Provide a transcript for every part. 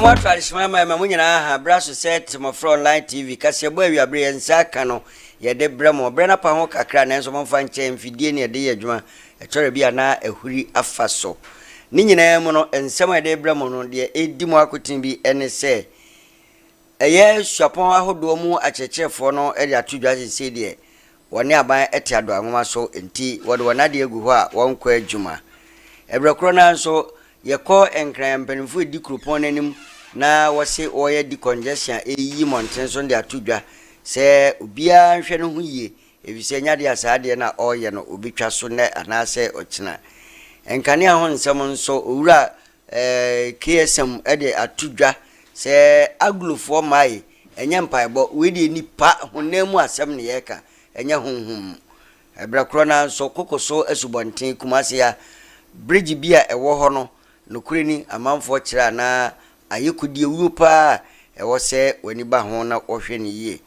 Promo traditional my mamunyina ha braso set TETE online TV KASI3BO awiabre nsa ka no ye de bremo brena pa ho kakra na enso momfa nche mfidie ne de adwuma etore bia na ahuri afaso ni nyina mu no ensem de bremo no de edi mu akotin bi ene se eye swapon ahodo mu achechefo no e de atudwa se de woni aban ete ado anwoma so enti wode wona de egu ho a wonkɔ adwuma ebrekro na nso yeko enkran mpanimfo edi krupon nanim na wose oye di congestion eyi monten so de atudwa se obia nhwe no huye ebise nyade asade na oye no obitwa so ne anase ochina enkane ho nsem nso owura KSM ede atudwa se aglufo mai enye mpaebo we de nipa honemu asem ne yeka enye honhum ebrakro na nso kokoso asubonten kumase ya bridge bia ewo ho no nokure ni amanfo kira na ayekudie wupa ewo se wani ba ho na ohwe ne yie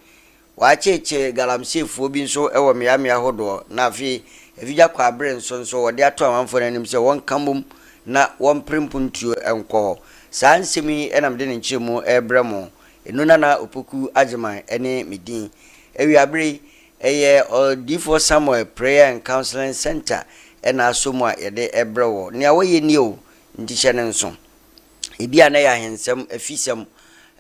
waacheche galamsefo bi nso ewo miamia hodo na afi evija kwa abre nso wode ato amanfo nanim se won kambum na won prempuntuo enko saa nsemi enam de ne nchemu ebremo enuna na opoku ajeman ene medin ewiabre eye odifo Samuel Prayer and Counseling Center ena asomu a yede ebrewo ne awoye ni o ndihye ne nso ebia na ya hensem afisem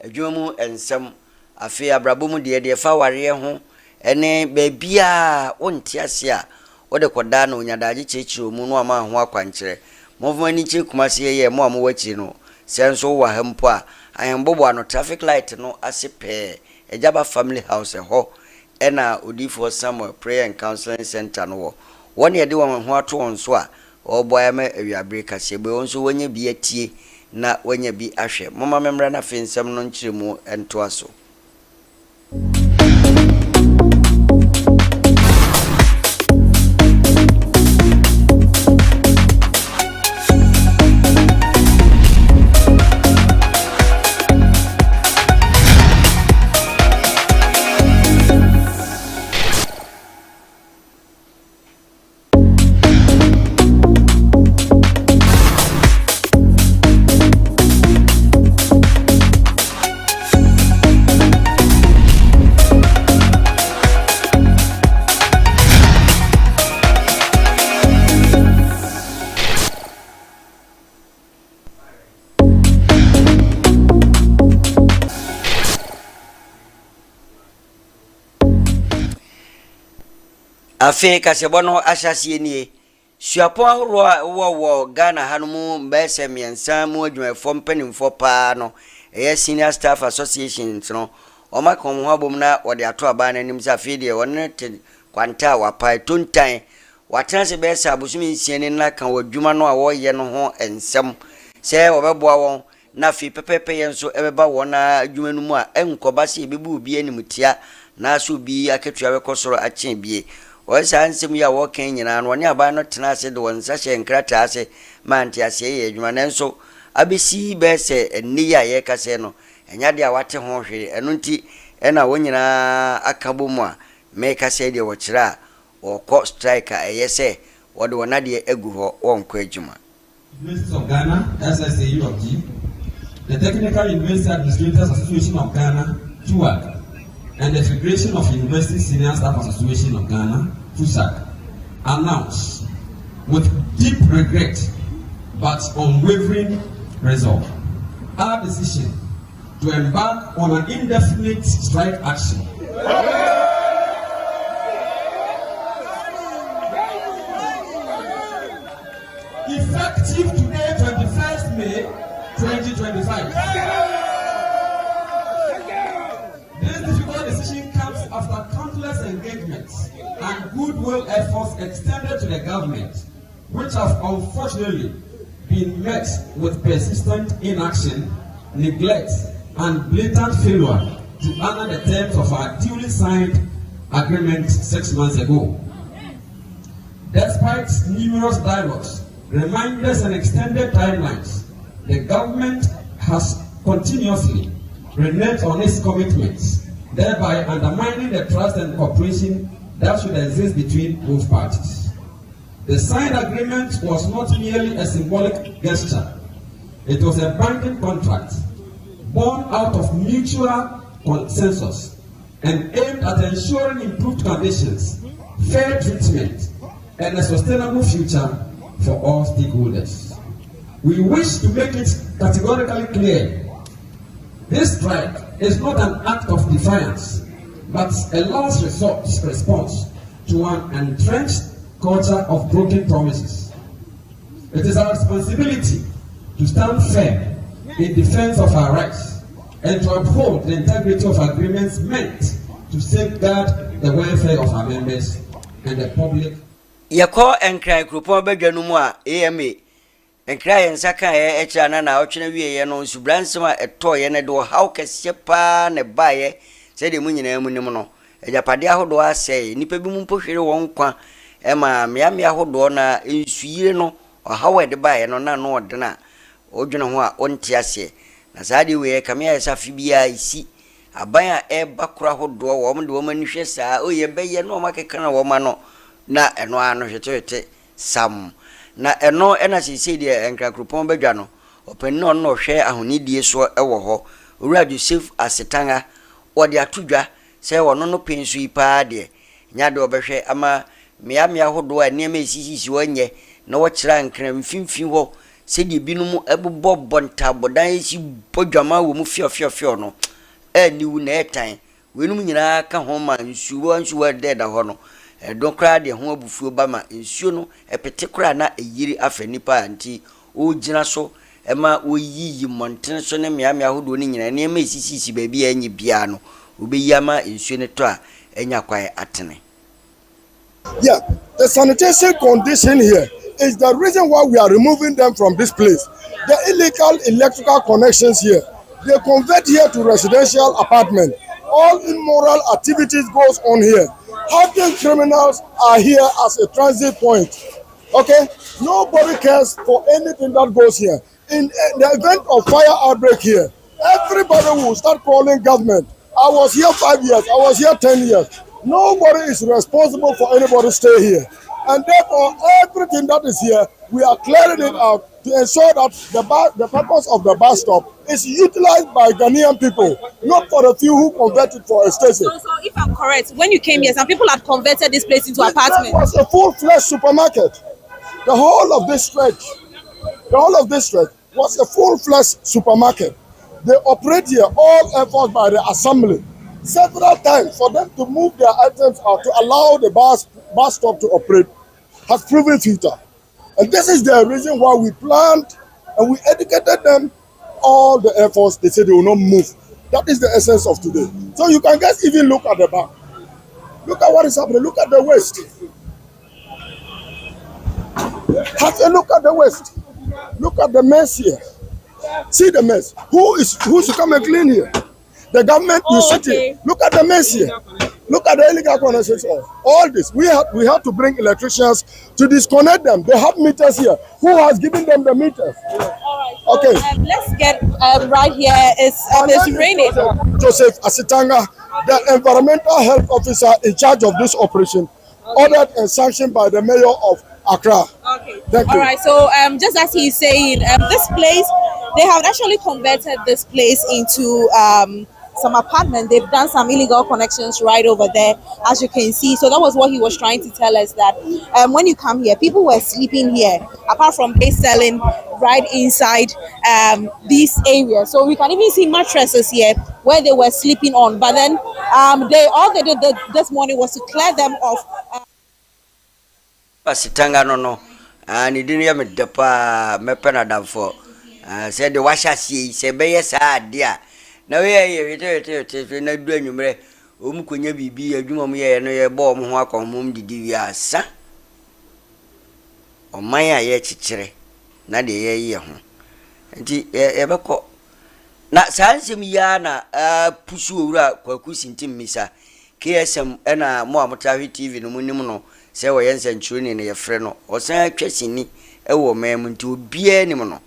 adwomu ensem afi abrabomu de fa ware ho ene baabia wonte ase a wode koda na onyadaje chechiro mu no ama ho akwankyere movani che kumase ye mo wachi no senso wa hampo a ayembobo ano traffic light no asepe ejaba family house ho ena odifo Samuel Prayer and Counseling Center no woni yede won ho ato won so a oboya ma awiabre KASI3BO nso wonya bi atie na wonya bi ahwe mama memra na fensem no nkyiremu ento aso afi KASI3BO no ahyase nie suapon ahoro wo Ghana hanumu mbese miensa mu adwumafo mpanimfo pa no eye Senior Staff Association no omakom ho abom na wode ato aba na nim safi de wonne kwanta wapai tuntan watense bese abusumi nsiene na kan wadwuma no a woye no ho ensem se wobeboa won na fi pepepe yenso ebeba wona adwuma no mu a enkoba se ebebu bi animtia na so bi aketua wekosoro achen bie wasa nsem ya wo kan nyina no ne aba no tena ase de won sahye nkrata ase manti ase ye adwuma nanso abesi bese eni ya ye kase no enya de a wate ho hwere eno nti ena wo nyina akabo mu a me kase de wo kira o ko strike a yese wo de wona de egu ho won ko adwuma University of Ghana SSA UOG the Technical University Administrators Association of Ghana TUAG and the Federation of University Senior Staff Association of Ghana, FUSAC, announced with deep regret but unwavering resolve our decision to embark on an indefinite strike action. Effective today, 21st May 2025. After countless engagements and goodwill efforts extended to the government, which have unfortunately been met with persistent inaction, neglect, and blatant failure to honor the terms of our duly signed agreement 6 months ago. Despite numerous dialogues, reminders, and extended timelines, the government has continuously reneged on its commitments, thereby undermining the trust and cooperation that should exist between both parties. The signed agreement was not merely a symbolic gesture, it was a binding contract born out of mutual consensus and aimed at ensuring improved conditions, fair treatment, and a sustainable future for all stakeholders. We wish to make it categorically clear: this strike is not an act of defiance, but a last response to an entrenched culture of broken promises. It is our responsibility to stand firm in defense of our rights and to uphold the integrity of agreements meant to safeguard the welfare of our members and the public. Yako enkrai krupon bedwanu mu a AMA enkrai ensaka echa na otwene wiye no nsubransema etoye ne do haw kese pa ne baye se de munyina mu nim no ejapade ahodo asɛ nipa bi mu mpohwere won kwa ema meamia ahodo na ensuyire no haw de baye no na no odena odwene ho a onte ase na saade we kamia esafi bia isi aban a eba kura ahodo wo mo de wo manihwe saa oye beye no makeka na wo ma no na eno ano hwetete sam na eno ena sisi de enkra krupon badwa no open no no hwe ahonidie so ewo ho owura Joseph Asetanga odi atudwa se wono no pensu ipa de nya de obehwe ama meamia hodo a niam esisi wonye na wo kira nkra mfimfin ho se de binum ebobbo bonta bodan esi podwama wo mu fiofio no niwu na etan wenum nyina ka ho ma nsuwa de da ho no don kra de ho abufuo ba ma nsuo no epete kra na eyiri afa nipa anti o gina so ema o yiyi monten so ne meamia hodo ni nyina ne ma esisi baabi anyi bia no obeyama nsuo ne to a enya kwae atene. Yeah, the sanitation condition here is the reason why we are removing them from this place. The illegal electrical connections here, they convert here to residential apartment. All immoral activities goes on here. Hardened criminals are here as a transit point. Okay, nobody cares for anything that goes here. In the event of fire outbreak here, everybody will start calling government. I was here 5 years, I was here 10 years. Nobody is responsible for anybody stay here. And therefore, everything that is here, we are clearing it out to ensure that the purpose of the bus stop is utilized by Ghanaian people, not for the few who converted for a station. So if I'm correct, when you came here, some people had converted this place into apartments. It was a full-fledged supermarket. The whole of this stretch was a full-fledged supermarket. They operate here, all efforts by the assembly, several times for them to move their items out to allow the bus stop to operate has proven futile. And this is the reason why we planned and we educated them. All the efforts, they said they will not move. That is the essence of today. So you can just even look at the back. Look at what is happening. Look at the waste. Have a look at the waste. Look at the mess here. See the mess. Who should come and clean here? The government, you sit here. Look at the mess here. Look at the illegal connections. All this. We have to bring electricians to disconnect them. They have meters here. Who has given them the meters? All right. So, okay. Let's get right here. It's raining. Joseph Asetanga, the environmental health officer in charge of this operation, ordered and sanctioned by the mayor of Accra. Okay. Thank you. All right. So just as he's saying, this place, they have actually converted this place into some apartment. They've done some illegal connections right over there, as you can see. So that was what he was trying to tell us, that when you come here, people were sleeping here, apart from they selling right inside these areas. So we can even see mattresses here where they were sleeping on. But then all they did this morning was to clear them off. Pasitanga no and it didn't have me depa mepenadam for said the washer see say be yes dear. Now we na du anwumre omukonya bibi adwuma mu ye no ye bo mo ho akomum didi wi asa oman a ye chichire na de ye ho nti e beko na sansem ya na pusu owura kwaku sintim misa KSM na mo amotahwe TV no munim no se wo yense nchuri ne ye frɛ no osan atwasini ewo mem nti obia nim no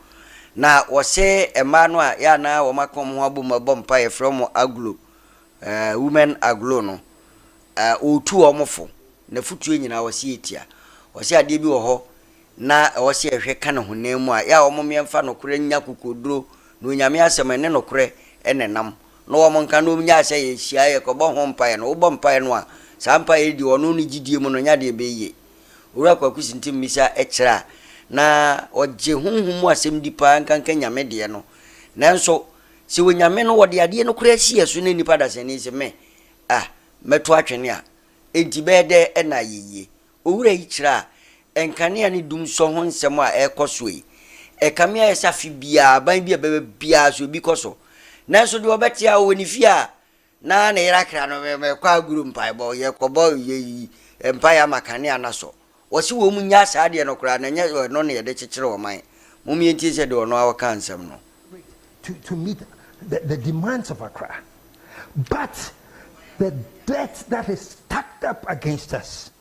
na wo se ema no a ya na wo makom ho abom pa ye frɛ mo aglo women aglo no otu omofo na futuo nyina wo se etia wo se ade bi wo ho na wo se ehwe ka ne honam mu a ya wo momyemfa no kore nya kokoduro no nyame asɛm ne no kore enenam no wo monka no nya sɛ ye hia ye kɔbɔ ho mpae no wo bɔ mpae no a saa mpae di ono ne gidie mu no nya de beye owura kwakusi ntim misa ɛkyerɛ na ɔgye honhom asɛm di pa nkanka nyame de no nanso si wo nyame no wode ade no kura si yesu ne nipa da sɛ ne se me meto atwene a enti bɛde ɛna yeye owura yi kyerɛ enkane ne dum so ho nsɛm a ɛkɔ yi ekamia yesa fi bia ban bia bebe bia so bi koso nanso de obetia wo ni fi a na yera kra no me kwa guru mpai bo ye kobo ye empire makane anaso wo si wo mu nya sa de no kra na nya no ne ye de kekere wo man mo mi enti se de ono awo kan nsɛm no to meet the demands of Accra, but the debt that is stacked up against us.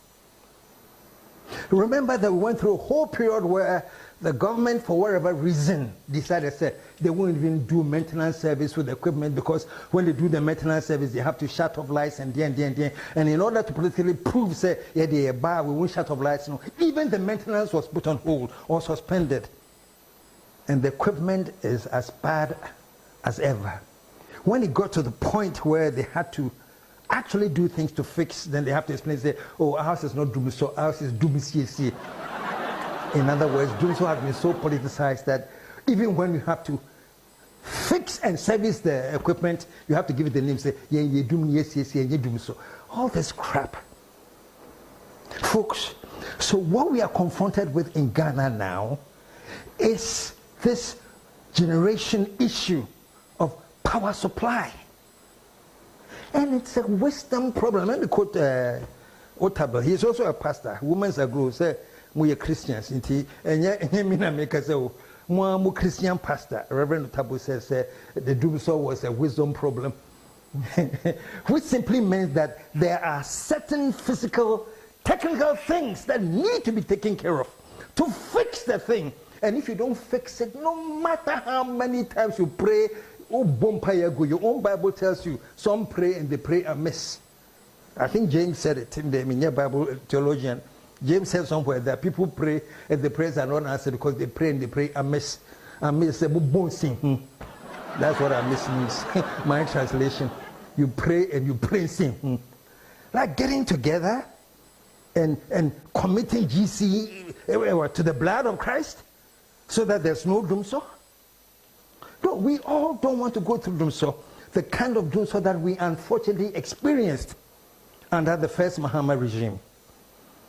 Remember that we went through a whole period where the government, for whatever reason, decided that they won't even do maintenance service with the equipment, because when they do the maintenance service, they have to shut off lights and and in order to politically prove, say, yeah, they bar, we won't shut off lights. No, even the maintenance was put on hold or suspended, and the equipment is as bad as ever. When it got to the point where they had to actually do things to fix, then they have to explain, say, oh, our house is not doomed, so our house is doomed. In other words, Dumso has been so politicized that even when you have to fix and service the equipment, you have to give it the name, say, yeah, you doom, yes, yeah, Dumso. All this crap. Folks, so what we are confronted with in Ghana now is this generation issue of power supply. And it's a wisdom problem. Let me quote Otabel. He is also a pastor. Women's Agro say, we are Christians. And more Christian pastor. Reverend Otabel says the Dumso was a wisdom problem. Which simply means that there are certain physical, technical things that need to be taken care of to fix the thing. And if you don't fix it, no matter how many times you pray, your own Bible tells you some pray and they pray amiss. I think James said it in the Bible theologian. James said somewhere that people pray and the prayers are not answered because they pray and they pray amiss. Amiss, that's what amiss means. My translation. You pray and you pray sin. Like getting together and committing GC to the blood of Christ so that there's no Dumso. No, we all don't want to go through Dumso, the kind of Dumso that we unfortunately experienced under the first Mahama regime.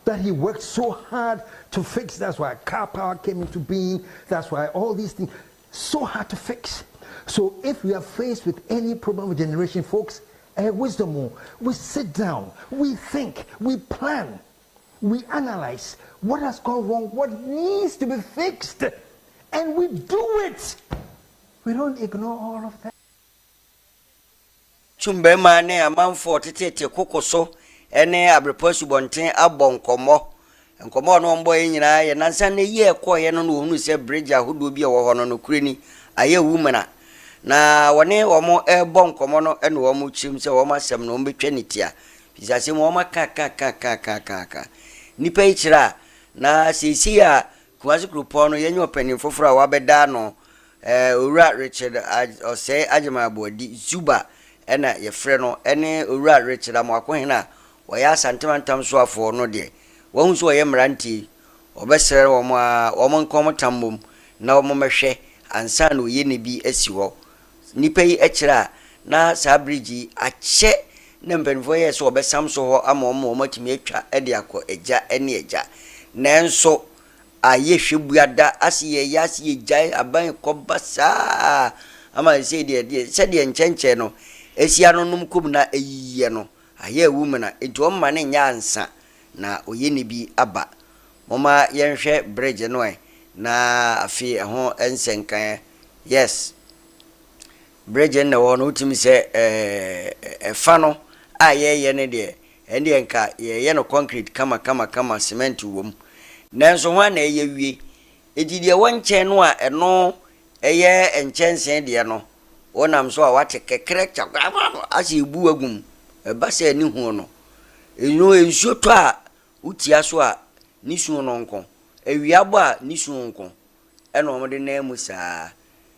That he worked so hard to fix. That's why car power came into being. That's why all these things, so hard to fix. So if we are faced with any problem with generation, folks, wisdom, we sit down, we think, we plan, we analyze what has gone wrong, what needs to be fixed, and we do it. We don't ignore all of that. Chumbe mane amanfo tete kokoso ene abreposu bonten abon nkomo no mbo nyina ye nansa ne ye ekoye no no hunu se bridge ahodo bi e wo hono no kureni aye wumana na wone womo ebon nkomo no ene womo chim se womo asem no mbetwa nitia bisase mo womo ka nipa ichira na sisi a kwazi grupo no yenyo panin foforo a wabeda no owura Richard ose agema abodi Zuba ena ye frɛ no ene owura Richard amakɔhena wɔyɛ asantemantam so afɔ no de wɔn so wɔyɛ mranti obɛsrɛ wɔn a wɔn nkɔm tambom na wɔn mɛhwɛ ansa na oye ne bi asi hɔ nipa yi akyira na saa bridge akyɛ na mpanfo yɛ so obɛsam so hɔ ama wɔn atumi atwa de akɔ agya ene agya nanso aye hwebuada asiye yasiye jai aban kobasa ama se de nkyɛnkyɛ no esia no num kum na eyiye no aye wumena edu omma ne nyansa na oye ne bi aba moma yenhwɛ bridge no na afi ho ensenkan yes bridge na wo no utimi se fa no aye ne de ende nka ye no concrete kama cement wom nanso ho na eye wie edide wonche no a eno eye enchensen de no wonam so a wate kekere chakwa asi bu agum ba se ni hu no eno ensuo to a utia so a ni su no nko ewiabo a ni su nko eno omde na mu saa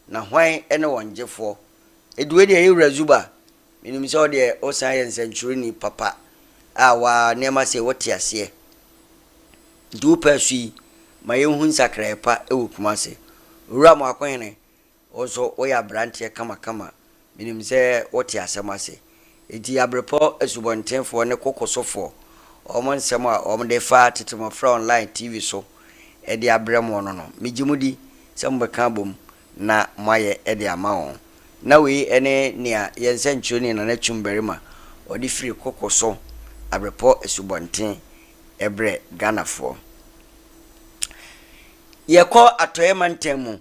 na hwan ene wonjefo Edwe de yewura zuba minim se ode o science ni papa a wa nema se wote ase du pasui ma yehu nsakra pa e wokuma se owura mo akwene ozo oya brantie kama minim se wote asema se enti abrepo asubontenfo ne kokosofo omon sema omde fa TETE MMOFRA online TV so e de abremo no mejimudi se mbeka bom na moye e de ama won na we ene nia yensenchoni na chumberima odi free kokoso abrepo asubonten ebre ganafo yeko atoyemantemu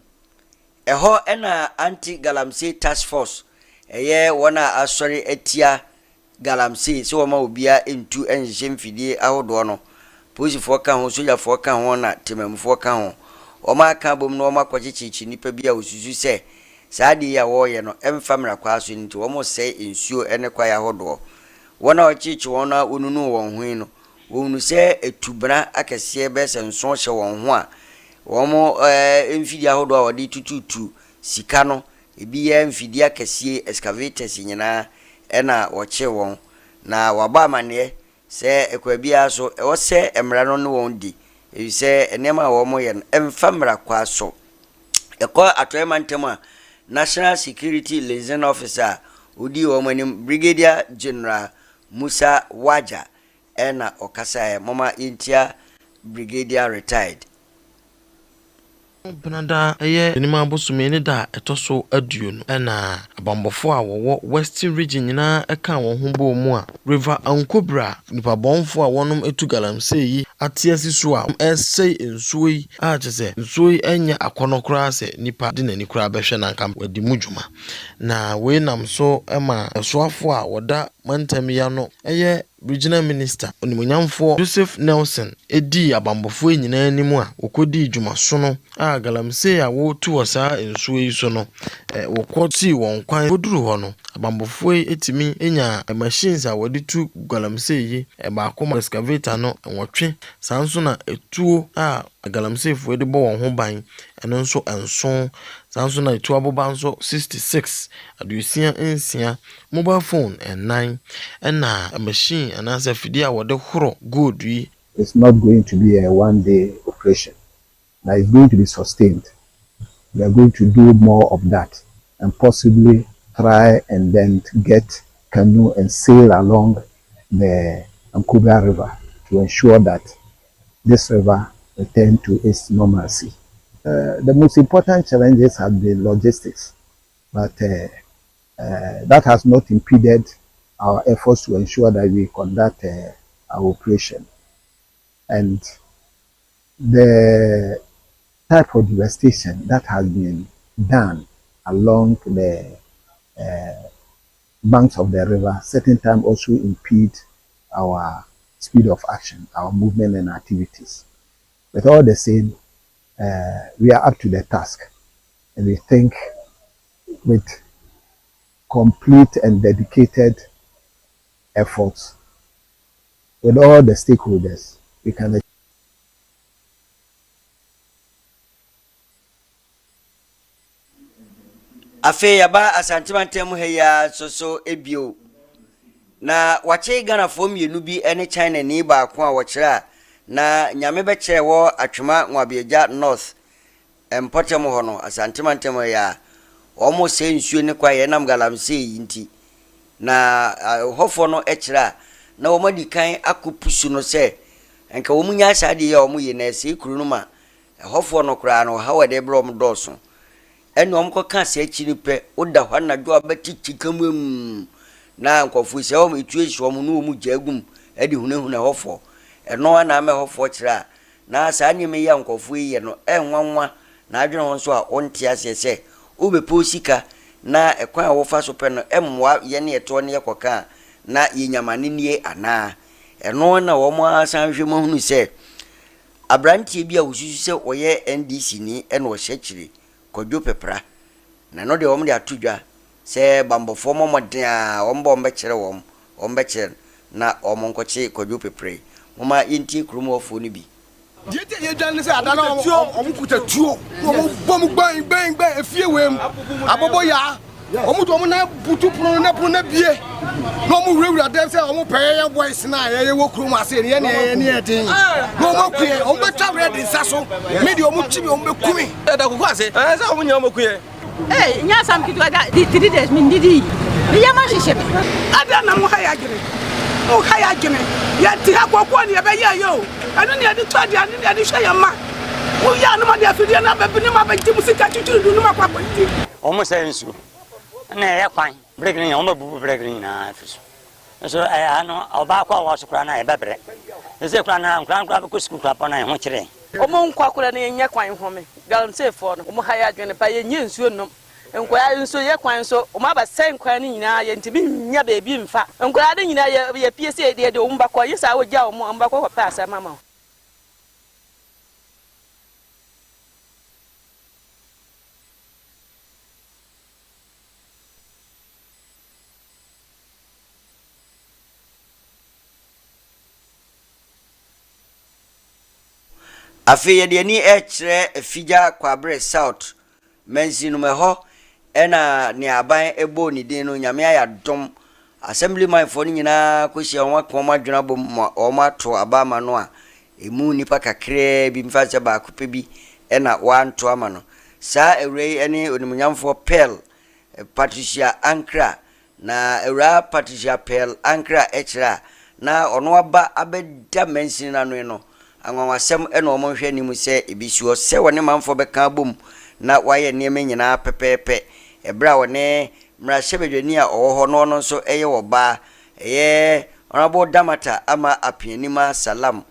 eho ena anti galamsey task force eye wona asori etia galamsey so woma obia entu enhemfidie ahodo no posifo ka ho sojafo ka ho na temamfo ka ho oma ka bom no oma kwachichichi nipa bia osusu se saadi ya wo ye no emfamra kwa so nti womo se ensuo ene kwa ya hodo wona ochichi wona onunu won hwin no wonu se etubra akese be se nso hye won ho a womo emfidi ahodo a wodi tututu sika no ebi ya emfidi akese excavators nyina ena woche won na waba mane se ekwabia so wo se emra no no won di ebi se enema womo ye emfamra kwa so eko atoyemantemu a National Security Liaison Officer udi womanim Brigadier General Musa Waja ena okasa mama intia Brigadier retired Benada eye enima bosume ne da etoso aduo no na abambofo a wo Western region nyina eka won ho bo mu a River Ankobra nipa bonfo a wonom etu galamsey yi atiasi so a essay ensuoi a chese ensuoi enya akonokra se nipa de nani kra behwe na nka wadi mudwuma na we nam so ema esoafo a woda mantamia no eye Regional Minister Onimunyamfo Joseph Nelson edi abambofo nyina animu a okodi dwuma so no a galamsey a wo tu osa ensuo yi so no wokoti won kwan boduru ho no abambofo etimi enya machines a wodi tu galamsey yi ba akoma excavator no nwotwe sanso na etuo a galamsey fo de bo won ho ban eno nso enso sanso na etuo aboba nso 66 adusia ensia mobile phone and 9 na machine and as a fidia wode horo good we. It's not going to be a one-day operation. Now it's going to be sustained. We are going to do more of that and possibly try and then get canoe and sail along the Ankobra River to ensure that this river return to its normalcy. The most important challenges have been logistics, but that has not impeded our efforts to ensure that we conduct our operation. And the type of devastation that has been done along the banks of the river certain time also impede our speed of action, our movement and activities. But all the same, we are up to the task, and we think with complete and dedicated efforts with all the stakeholders, we can achieve. Afe yaba asantimantemu heya soso ebio na wache Ghana fo mienu bi ene China ni ba ko a wochira na nyame be kire wo atwema nwabieja north empotemu ho no asantimantemu ya omo se nsuo ne kwa ye nam galamsey yinti na hofo no ekira na omadi kan akopusu no se enka omunya asade ya omuye na ese kuru ma hofo no kura no ha wede brom doso enu omko kan se ekiri pe oda hwa na do abati chikamam na nkofu se o etu ehwo mu no mu jagum edi hunahuna hofo eno na me hofo kira na sa anyime ya nkofu ye no enwanwa na adwene ho so a onti asese obepo sika na ekwan a wo fa so pe no emwa ye ne eto ne yekoka na yenyamane nie ana eno na wo mo asan hwe mahunu se abrantie bi a wosusu se oye NDC ni eno wo hyekiri kodwo pepra na no de wo de atodwa se bambofo momoden a wo mbo mbekere wo mbekere na o monkoche kodwo pepre moma yenti kromofo ni bi Yete ye dan se adana o mu kuta tuo o mu bom gban efie wem abobo ya Omu to na butu puno na bie. No mu wura dem say omu peye boys na ye wo krum ase ne ne edin. No mu kue, omu betwa ready nsaso. Me de omu chibi omu bekumi. Da ko ase. Say omu nya omu kue. Hey, nya sam kitu ada 3 days min didi. Ni ya ma hihye. Ada na mu haya gire. Mu haya gire. Ya ti ha kwakwa ne be ye yo. Anu ne ade twa dia ne ade hwe ya ma. Mu ya no ma de afidi na be ni ma be ti musika chuchu du no ma kwakwa ti. Omu say nsu. Na ya kwan. Break ni omu bubu break ni na afiso. So ano oba kwa wa sukura na e bebre. Ese kura na nkura ko school kura pa na ho kire. Omo nkwakura na enya kwan home. Guarantee for no. Omo haya adwene pa ye nye nsuo nom. Nkwaya nso ye kwan so omo aba sen kwan ni nyina ye ntibi nya beebi mfa. Nkwaya de nyina ye piese de omo bakọ yesa wo gya omo bakọ ko pa asa mama. Afi ye de ni kire figya kwabre south mensi no me ho ena ne aban ebo ni din no nyame ayadom assemblyman for ni nyina kohia won akoma dwena bom o ma to abama no a emu nipa kakre bi mfa se ba ko bi ena wanto ama no sa ewrei ene onimunyamfo Pearl Patricia Ankra na ewra Patricia Pearl Ankra ekira na ono aba abeda mensi na no anwanwasem ena omo hwe ni mu se ebisuo se woni manfo beka bom na waye nieme nyina pepepe ebra woni mra hyebedwani a owo no no so eye woba eye onabo damata ama apianima salam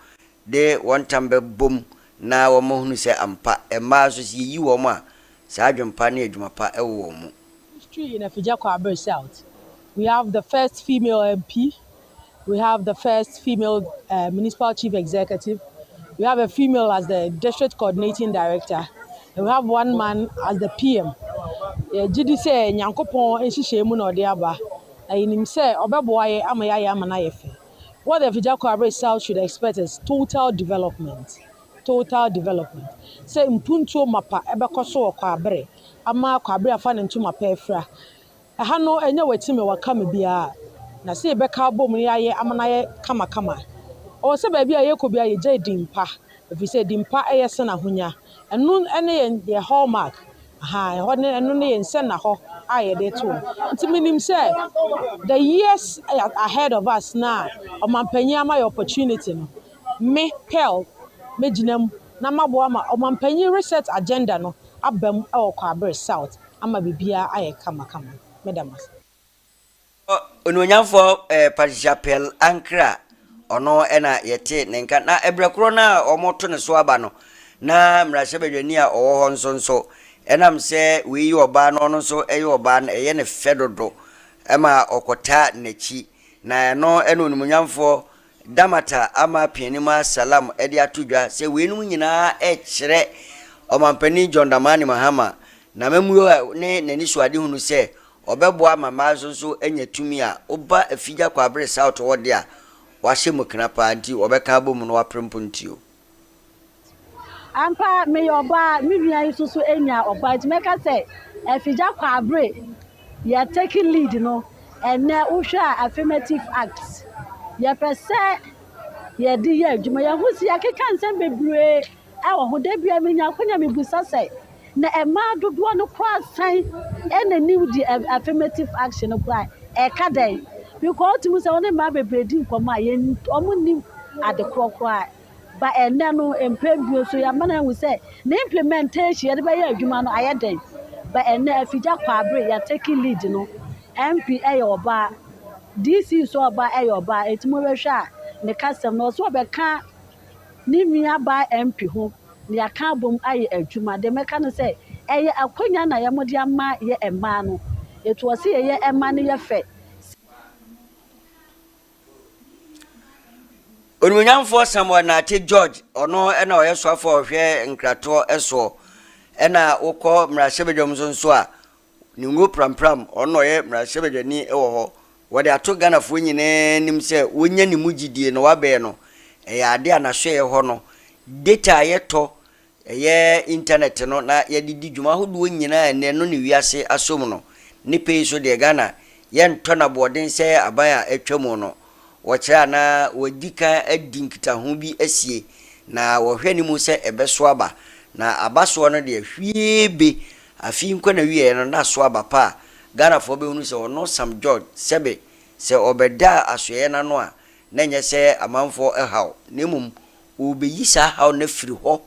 de wontambe bom na wo mohunu se ampa ema so yi wo mo a sa adwempa na adwuma pa ewo mu history in Afija Kwabre South. We have the first female MP, we have the first female municipal chief executive, we have a female as the district coordinating director, and we have one man as the PM. Jidi say Nyankopon ehihye mu na ode aba. Ayinim say obeboaye amayaye amana yefe. What the Afija Kwabre South should expect is total development. Total development. Say mpuntuo mapa ebekoso Kwabre ama Kwabre afa ne ntuma pa efra. Aha no enye wetime wakame bia. Na say ebeka bom ne aye amana ye kama. O se ba bia ye ko bia ye gye dimpa. If you say dimpa eyese na honya. Enu ene ye hallmark. Aha, enu ne yense na ho aye de to. Nti minim say the years ahead of us now, omampanyi ama your opportunity no. Me Pearl mejinam na mabo ama omampanyi reset agenda no abam e Kwabre South ama bibia aye kama medamas. Ononyamfo Patricia Pearl Ankra ono ena yete nenka na ebrekro na omoto ne so aba no na mrahebedwani a owo ho nsonso enam se wi oba no no so eye oba na eye ne fedodo ema okota nachi na no ena onumunyamfo damata ama pianima salam edi atudwa se wi nu nyina kire omampani John Damani Mahama na memuyo ne nani suade hunu se obeboa mama so enya tumi a oba Afija Kwabre South wode a wahye muknapa anti obeka bom no waprempontio ampa me oba mi nua isusu enya oba timeka say Afija Kwabre ya taking lead no ene uhwa affirmative acts ya pese ya di ya adwuma ya husi ya keka nsem bebre awo ho da bia menya konya mebusa say na ema dodo no kwa san ene new di affirmative action no kwa e ka den because timu say one ma bebre di nkoma ye omunim adekrokwa ba ene no empebio so ya mana hu say na implementation ya de ba ya adwuma no aye den ba ene Afija Kwabre ya taking lead no MP ayoba DC so oba ayoba etimo behwa ne kasem no so obeka ni nua ba MP ho ne aka bom aye adwuma de meka no say eye akonya na ye mode ama ye ema no eto se ye ema ne ye fe onumunyamfo Samuel na te George ono ena oyeso afọ ohwe nkrato eso ena ukọ mrahebedwam so a ningo prampram ono ye mrahebedwani ewo ho wode ato ganafo nyine nim se wonya ni mugidie no wabe no eya ade anahwe ye ho no data yeto ye internet no na ye didi dwuma hodo nyina ene no ne wiase asom no ni pay so de Ghana yen tona boden sɛ aban a atwam no wɔkyerɛ na wɔdika adinkita ho bi asie na wɔhwɛ ni mu sɛ ɛbɛso aba na abaso no de hwie be afi nkɔ na wie no na so aba pa Ghana fo be hunu sɛ ɔno Sam George sɛbe sɛ ɔbɛda asoɛ na no a na nyɛ sɛ amanfo ɛhaw nemum obeyi sa haw na firi hɔ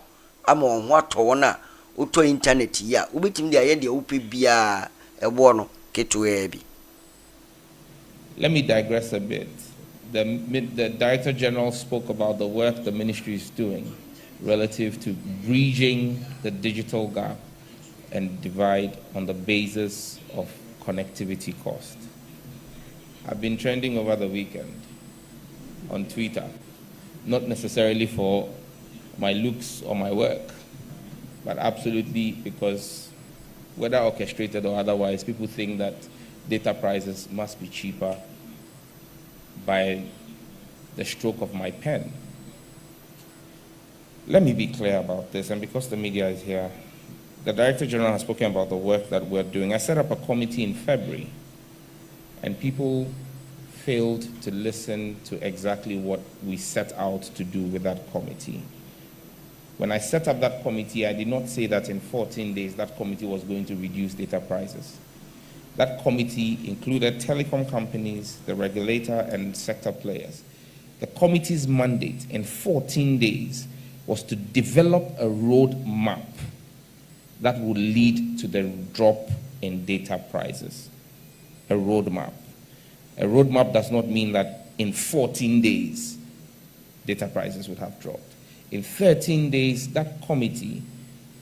ama ɔho atɔ wɔn a wotɔ internet yi a wobetim de ayɛ de wopɛ bia ɛbɔ no ketewa bi. Let me digress a bit. The Director General spoke about the work the ministry is doing relative to bridging the digital gap and divide on the basis of connectivity cost. I've been trending over the weekend on Twitter, not necessarily for my looks or my work, but absolutely because whether orchestrated or otherwise, people think that data prices must be cheaper by the stroke of my pen. Let me be clear about this, and because the media is here, the Director General has spoken about the work that we're doing. I set up a committee in February, and people failed to listen to exactly what we set out to do with that committee. When I set up that committee, I did not say that in 14 days that committee was going to reduce data prices. That committee included telecom companies, the regulator, and sector players. The committee's mandate in 14 days was to develop a road map that would lead to the drop in data prices. A roadmap. A roadmap does not mean that in 14 days data prices would have dropped. In 13 days, that committee,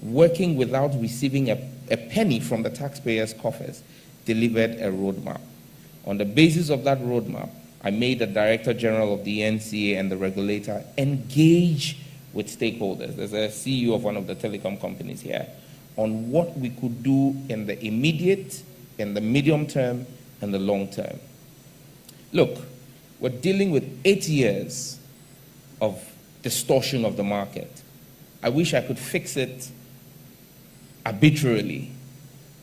working without receiving a penny from the taxpayers' coffers, delivered a roadmap. On the basis of that roadmap, I made the Director General of the NCA and the regulator engage with stakeholders. There's a CEO of one of the telecom companies here on what we could do in the immediate, in the medium term, and the long term. Look, we're dealing with 8 years of distortion of the market. I wish I could fix it arbitrarily,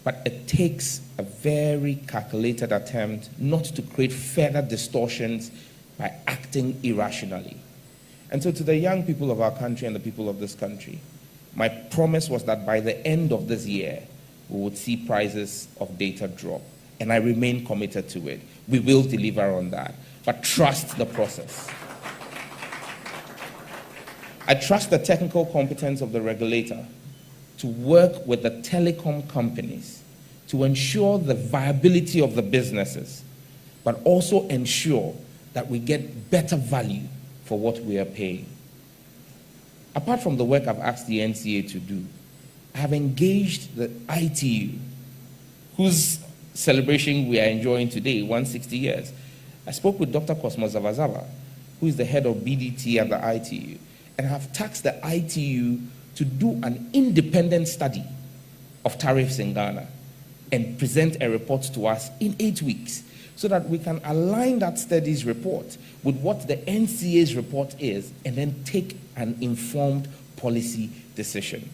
but it takes a very calculated attempt not to create further distortions by acting irrationally. And so to the young people of our country and the people of this country, my promise was that by the end of this year, we would see prices of data drop. And I remain committed to it. We will deliver on that. But trust the process. I trust the technical competence of the regulator to work with the telecom companies to ensure the viability of the businesses, but also ensure that we get better value for what we are paying. Apart from the work I've asked the NCA to do, I have engaged the ITU, whose celebration we are enjoying today, 160 years. I spoke with Dr. Cosmo Zavazava, who is the head of BDT at the ITU, and have tasked the ITU to do an independent study of tariffs in Ghana and present a report to us in 8 weeks so that we can align that study's report with what the NCA's report is and then take an informed policy decision.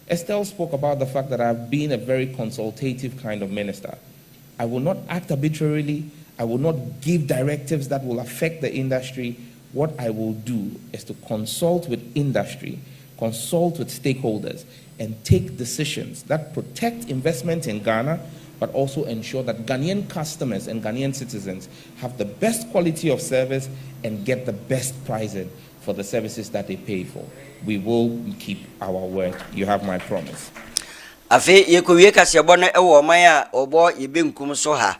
Estelle spoke about the fact that I've been a very consultative kind of minister. I will not act arbitrarily. I will not give directives that will affect the industry. What I will do is to consult with industry, consult with stakeholders, and take decisions that protect investment in Ghana, but also ensure that Ghanaian customers and Ghanaian citizens have the best quality of service and get the best pricing for the services that they pay for. We will keep our word. You have my promise. Afe yekowie kasebo na ewo man a obo yebenkum so ha.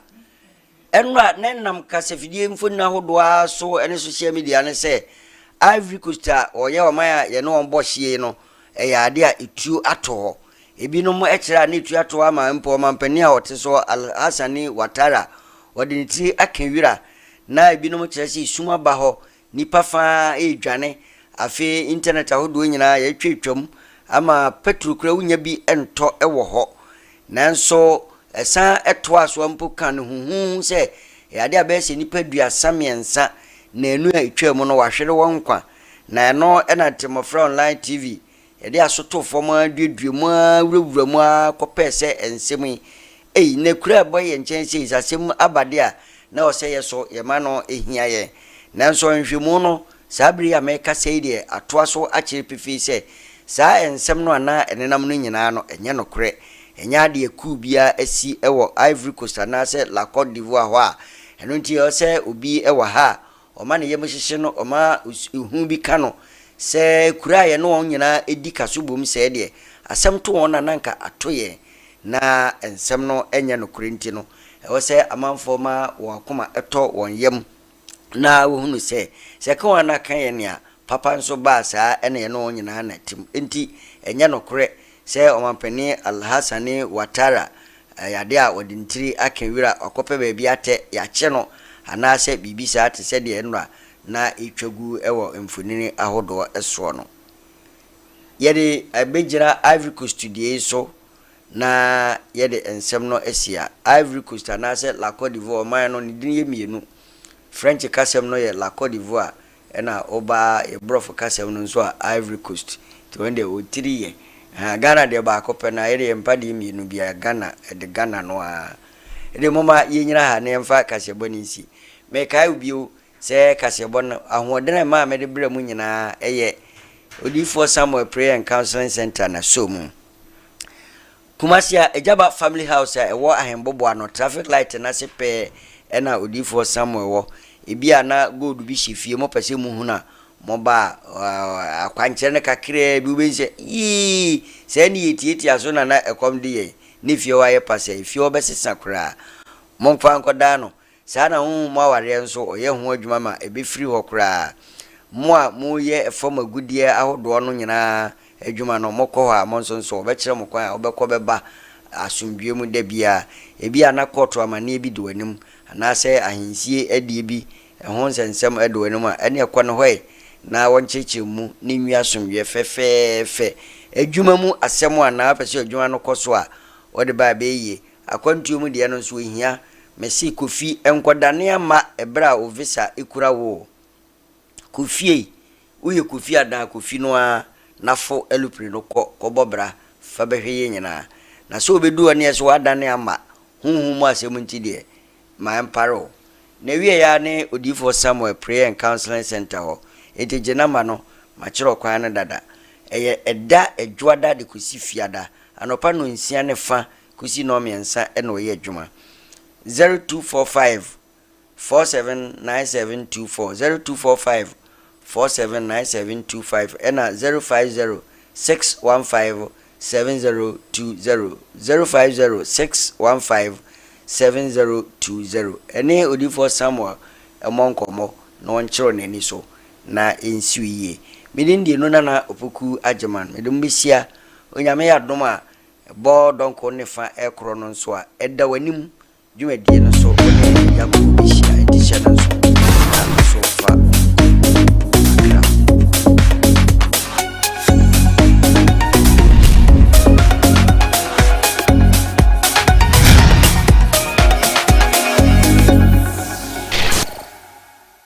Enra nenam kasefidie mfonna hodoa so ene social media ne se Ivory Coast oye o man a ye no onbo hie no eyade a etuo ato ebinom ekira na etuo ato ama mpo mampani a oteso Alhasani Watara wode nti akenwira na ebinom kirase isuma ba ho nipa fa edwane afi internet ahodo nyina ye twetwam ama petro kura wunya bi ento ewo ho nanso esa eto aso mpo kan huhu se yade abese nipa duasamiensa na enu a etwam no wahwere wonkwa na no ena TETE MMOFRA online TV yade asoto fom aduaduamu awurawuramu akopese ensemi ne kura boy nchen sei asem abade a na o sey so ye ma no ehia ye nanso nhwemu no sabri America sei de atoa so akire pifi se saa ensem no ana enenam no nyina no enye no kure enya de ku bia asi ewo Ivory Coast na se La Côte d'Ivoire ho a eno nti o se obi ewo ha o ma ne yem hyehye no o ma hu bi ka no se kura ye no nyina edi kaso bom se de asem to won na nanka atoye na ensem no enye no kure nti no ewo se amanfo ma wo akoma eto won yem na wo hunu se ka wana kan ye ne a papa nso ba saa ene no nyina na tim enti enye no kure se omampani Alhassani Watara yade a odintiri akenwira okope baabi ate ya che no ana se bibisa ate se de enra na etwagu ewo mfonini ahodo eso no yede abegira Ivory Coast die so na yede ensem no esia Ivory Coast na se La Côte d'Ivoire man no ni din ye mienu French kasem no ye La Côte d'Ivoire ena oba e brof kasem no so Ivory Coast to wende o 3 ye Ghana de ba kope na ere empadi mienu bia Ghana de Ghana no a ede moma yenyira ha na emfa kasebo nisi me kai ubio se kasebo no ahoden ma me de bra mu nyina eye odifo Samuel Prayer and Counseling Center na so mu Kumasia Ejaba Family House a ewo ahembobo ano traffic light na sepe ena odifo Samuel wo ebia na gold bi hyefie mo pese mu huna moba akwankyere ne kakre bi bense yi se ni yetieti aso na ekom de ye ne fie wa ye pase fie obesesa kra monfa nkoda no sa na hu mo aware nso oye ho adwuma ma ebe free ho kra mo a mo ye efom agudie ahodo no nyina adwuma no mokọ ha mo nso obekere mo kwan obekọ beba asumdue mu da bia ebi ana koto amane bi do anim ana se ahensie adie bi ehon sensem ado anim a ene ekọ no hoye na woncheche mu ni nwi asumdue fefefe adwuma mu asem a na apese adwuma no koso a wode ba beye akwantuo mu de no nso ohia mesi kofi enkodane ama ebra ovisa ekura wo kofi uye kofi ada kofi no a nafo elupri no kobobra fa behwe nyina na so obedu ani eso adane ama hunhu mu asem nti de ma emparo na wie ya ne odifo Samuel Prayer and Counseling Center ho eteje namba no ma kiro kwan na dada eye eda edwoada de kosi fiada anopa no nsia ne fa kosi no miensa e no ye adwuma 0245 479724 0245 479725 ena 050 615 7020 050 615 7020 ene odifo Samuel emonkomo no onchiro nani so na ensuiye midindi no na opoku ajeman medumbisia onyame ya doma bo donko ne fa ekro no nso a eda wanim dwumadie no so ya ko bisia edisha